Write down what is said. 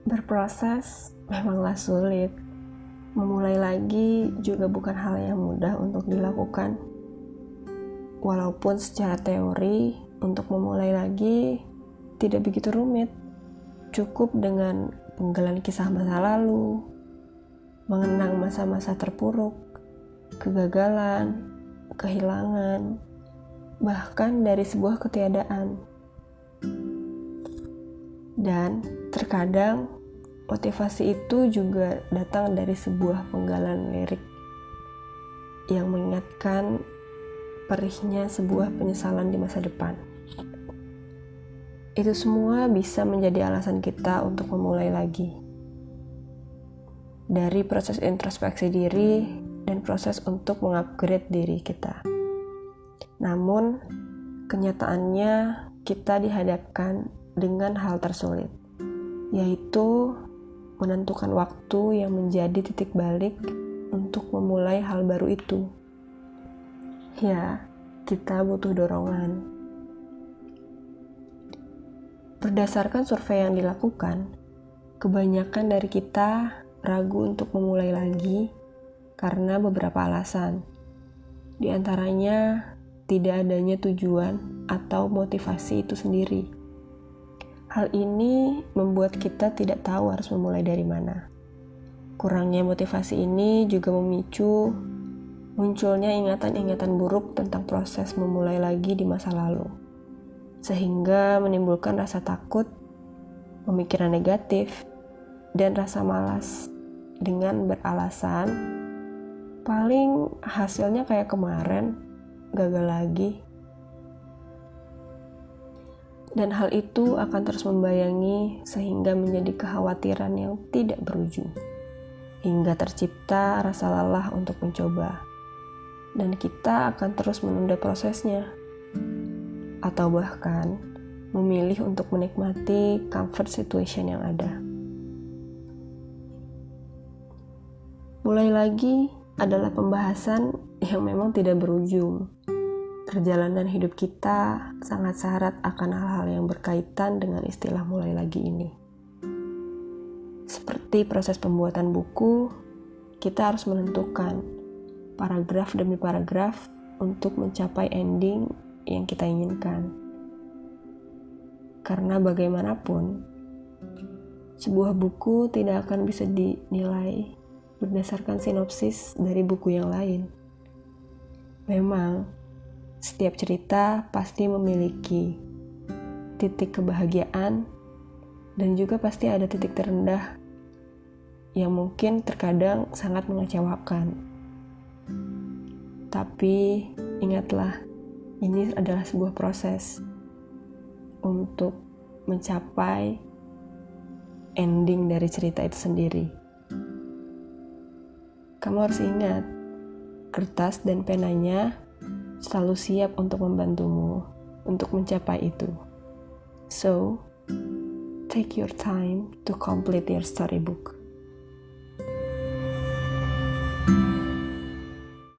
Berproses memanglah sulit. Memulai lagi juga bukan hal yang mudah untuk dilakukan. Walaupun secara teori, untuk memulai lagi tidak begitu rumit. Cukup dengan penggalan kisah masa lalu, mengenang masa-masa terpuruk, kegagalan, kehilangan, bahkan dari sebuah ketiadaan. Dan terkadang motivasi itu juga datang dari sebuah penggalan lirik yang mengingatkan perihnya sebuah penyesalan di masa depan. Itu semua bisa menjadi alasan kita untuk memulai lagi. Dari proses introspeksi diri dan proses untuk mengupgrade diri kita. Namun, kenyataannya kita dihadapkan dengan hal tersulit, yaitu menentukan waktu yang menjadi titik balik untuk memulai hal baru itu. Ya, kita butuh dorongan. Berdasarkan survei yang dilakukan, kebanyakan dari kita ragu untuk memulai lagi karena beberapa alasan. Di antaranya, tidak adanya tujuan atau motivasi itu sendiri. Hal ini membuat kita tidak tahu harus memulai dari mana. Kurangnya motivasi ini juga memicu munculnya ingatan-ingatan buruk tentang proses memulai lagi di masa lalu, sehingga menimbulkan rasa takut, pemikiran negatif, dan rasa malas dengan beralasan paling hasilnya kayak kemarin, gagal lagi. Dan hal itu akan terus membayangi sehingga menjadi kekhawatiran yang tidak berujung. Hingga tercipta rasa lelah untuk mencoba. Dan kita akan terus menunda prosesnya. Atau bahkan memilih untuk menikmati comfort situation yang ada. Mulai lagi adalah pembahasan yang memang tidak berujung. Perjalanan hidup kita sangat syarat akan hal-hal yang berkaitan dengan istilah mulai lagi ini. Seperti proses pembuatan buku, kita harus menentukan paragraf demi paragraf untuk mencapai ending yang kita inginkan. Karena bagaimanapun, sebuah buku tidak akan bisa dinilai berdasarkan sinopsis dari buku yang lain. Memang, setiap cerita pasti memiliki titik kebahagiaan dan juga pasti ada titik terendah yang mungkin terkadang sangat mengecewakan. Tapi ingatlah, ini adalah sebuah proses untuk mencapai ending dari cerita itu sendiri. Kamu harus ingat, kertas dan penanya selalu siap untuk membantumu untuk mencapai itu. So, take your time to complete your storybook.